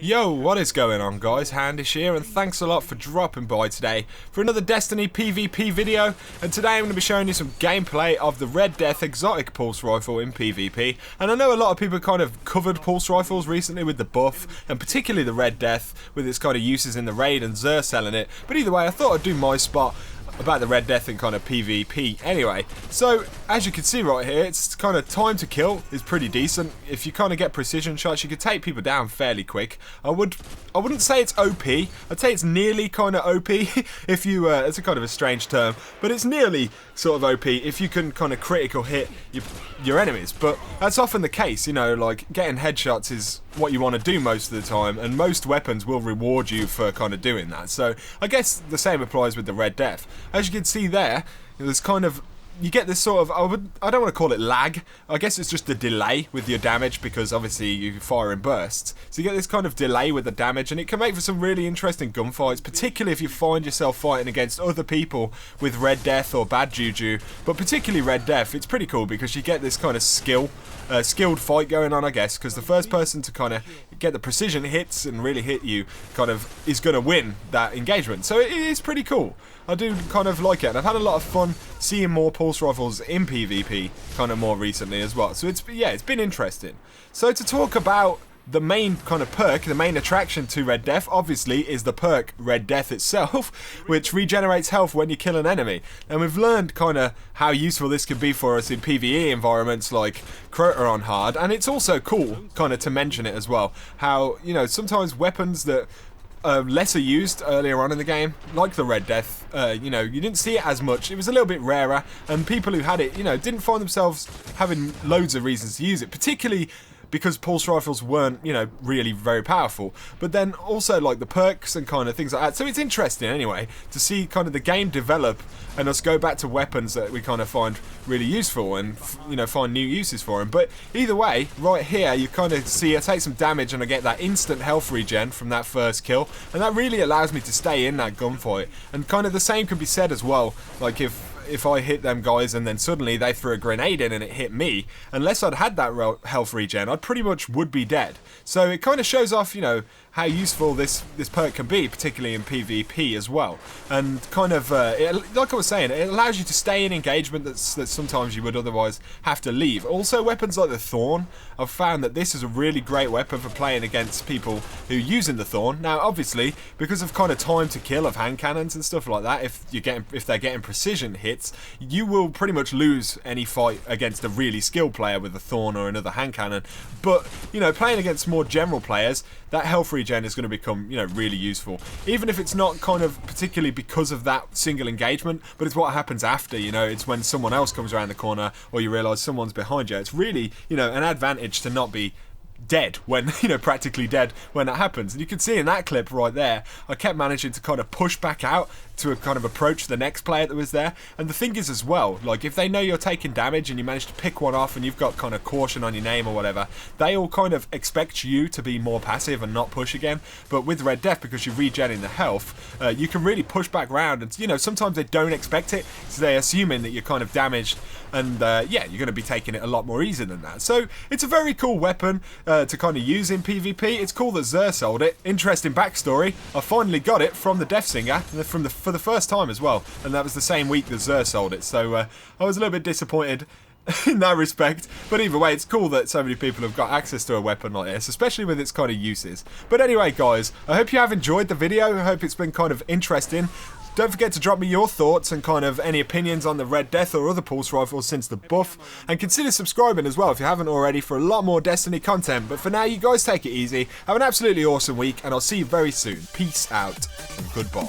Yo, what is going on guys, Handish here, and thanks a lot for dropping by today for another Destiny PvP video. And today I'm going to be showing you some gameplay of the Red Death exotic pulse rifle in PvP. And I know a lot of people kind of covered pulse rifles recently with the buff, and particularly the Red Death with its kind of uses in the raid and Xur selling it. But either way, I thought I'd do my spot about the Red Death and kind of PvP anyway. So as you can see right here, it's kind of time to kill is pretty decent. If you kind of get precision shots, you could take people down fairly quick. I wouldn't say it's OP. I'd say it's nearly kind of OP if you it's a kind of a strange term, but it's nearly sort of OP if you can kind of critical hit your enemies. But that's often the case, you know, like getting headshots is what you want to do most of the time, and most weapons will reward you for kind of doing that. So I guess the same applies with the Red Death. As you can see there, there's kind of, you get this sort of, I don't want to call it lag, I guess it's just a delay with your damage, because obviously you fire in bursts. So you get this kind of delay with the damage, and it can make for some really interesting gunfights, particularly if you find yourself fighting against other people with Red Death or Bad Juju. But particularly Red Death, it's pretty cool because you get this kind of skilled fight going on, I guess, because the first person to kind of get the precision hits and really hit you kind of is going to win that engagement. So it is pretty cool. I do kind of like it, and I've had a lot of fun seeing more pulse rifles in PvP kind of more recently as well. So it's been interesting. So to talk about the main kind of perk, the main attraction to Red Death, obviously, is the perk Red Death itself, which regenerates health when you kill an enemy. And we've learned kind of how useful this can be for us in PvE environments like Crota on hard, and it's also cool kind of to mention it as well, how, you know, sometimes weapons that lesser used earlier on in the game, like the Red Death, you know, you didn't see it as much. It was a little bit rarer, and people who had it, you know, didn't find themselves having loads of reasons to use it, particularly because pulse rifles weren't, you know, really very powerful. But then also like the perks and kind of things like that. So it's interesting anyway to see kind of the game develop and us go back to weapons that we kind of find really useful and, you know, find new uses for them. But either way, right here you kind of see I take some damage and I get that instant health regen from that first kill, and that really allows me to stay in that gunfight. And kind of the same can be said as well, like if I hit them guys and then suddenly they threw a grenade in and it hit me, unless I'd had that health regen, I pretty much would be dead. So it kind of shows off, you know, how useful this perk can be, particularly in PvP as well. And kind of, like I was saying, it allows you to stay in engagement that sometimes you would otherwise have to leave. Also, weapons like the Thorn, I've found that this is a really great weapon for playing against people who are using the Thorn. Now, obviously, because of kind of time to kill of hand cannons and stuff like that, if they're getting precision hits, you will pretty much lose any fight against a really skilled player with a Thorn or another hand cannon. But, you know, playing against more general players, that health regen is going to become, you know, really useful. Even if it's not kind of particularly because of that single engagement, but it's what happens after, you know, it's when someone else comes around the corner or you realise someone's behind you. It's really, you know, an advantage to not be dead when, you know, practically dead when that happens. And you can see in that clip right there, I kept managing to kind of push back out to kind of approach the next player that was there. And the thing is as well, like if they know you're taking damage and you manage to pick one off and you've got kind of caution on your name or whatever, they all kind of expect you to be more passive and not push again. But with Red Death, because you're regenerating the health, you can really push back round, and, you know, sometimes they don't expect it, so they're assuming that you're kind of damaged, and yeah, you're going to be taking it a lot more easy than that. So it's a very cool weapon to kind of use in PvP. It's cool that Xur sold it. Interesting backstory, I finally got it from the Death Singer for the first time as well, and that was the same week that Xur sold it. So I was a little bit disappointed in that respect, but either way, it's cool that so many people have got access to a weapon like this, especially with its kind of uses. But anyway guys, I hope you have enjoyed the video. I hope it's been kind of interesting. Don't forget to drop me your thoughts and kind of any opinions on the Red Death or other pulse rifles since the buff, and consider subscribing as well if you haven't already for a lot more Destiny content. But for now, you guys take it easy, have an absolutely awesome week, and I'll see you very soon. Peace out and goodbye.